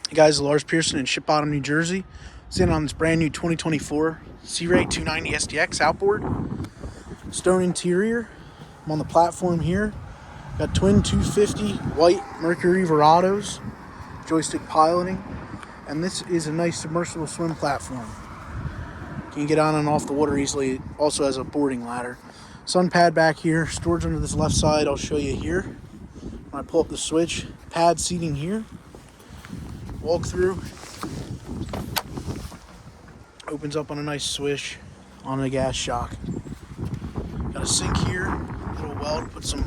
Hey guys, Lars Pearson in Ship Bottom, New Jersey. Sitting on this brand new 2024 Sea Ray 290 SDX outboard. Stone interior. I'm on the platform here. Got twin 250 white Mercury Verados, joystick piloting, and this is a nice submersible swim platform. You can get on and off the water easily. It also has a boarding ladder. Sun pad back here, storage under this left side. I'll show you here. When I pull up the switch, pad seating here. Walk through, opens up on a nice swish on a gas shock. Got a sink here, a little well to put some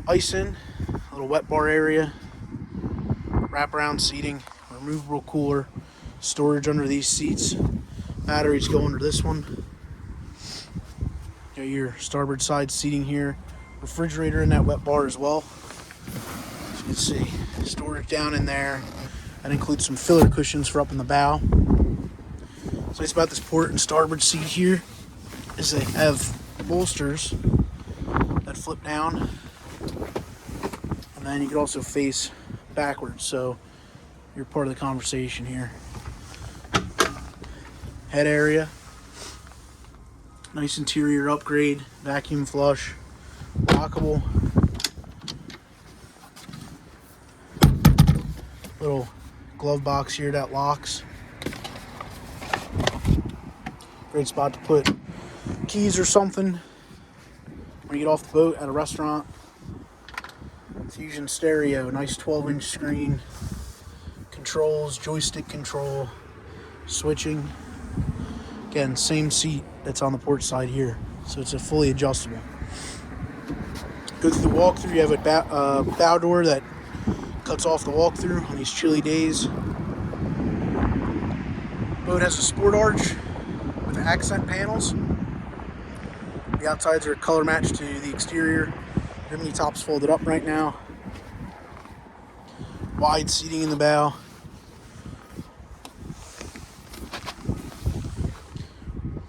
ice in, a little wet bar area, wraparound seating, removable cooler, storage under these seats. Batteries go under this one. Got your starboard side seating here, refrigerator in that wet bar as well. As you can see, storage down in there. That includes some filler cushions for up in the bow. What's nice about this port and starboard seat here is they have bolsters that flip down, and then you can also face backwards, so you're part of the conversation here. Head area, nice interior upgrade, vacuum flush, lockable. Little glove box here that locks. Great spot to put keys or something when you get off the boat at a restaurant. Fusion stereo, nice 12-inch screen. Controls, joystick control, switching. Again, same seat that's on the port side here, so it's a fully adjustable. Go through the walkthrough. You have a bow door that cuts off the walkthrough on these chilly days. Boat has a sport arch with accent panels. The outsides are color matched to the exterior. Bimini top's folded up right now. Wide seating in the bow.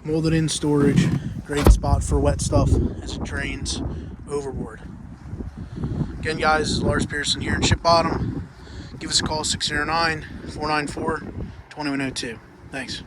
Molded in storage. Great spot for wet stuff as it drains overboard. Again, guys, this is Lars Pearson here in Ship Bottom. Give us a call, 609-494-2102. Thanks.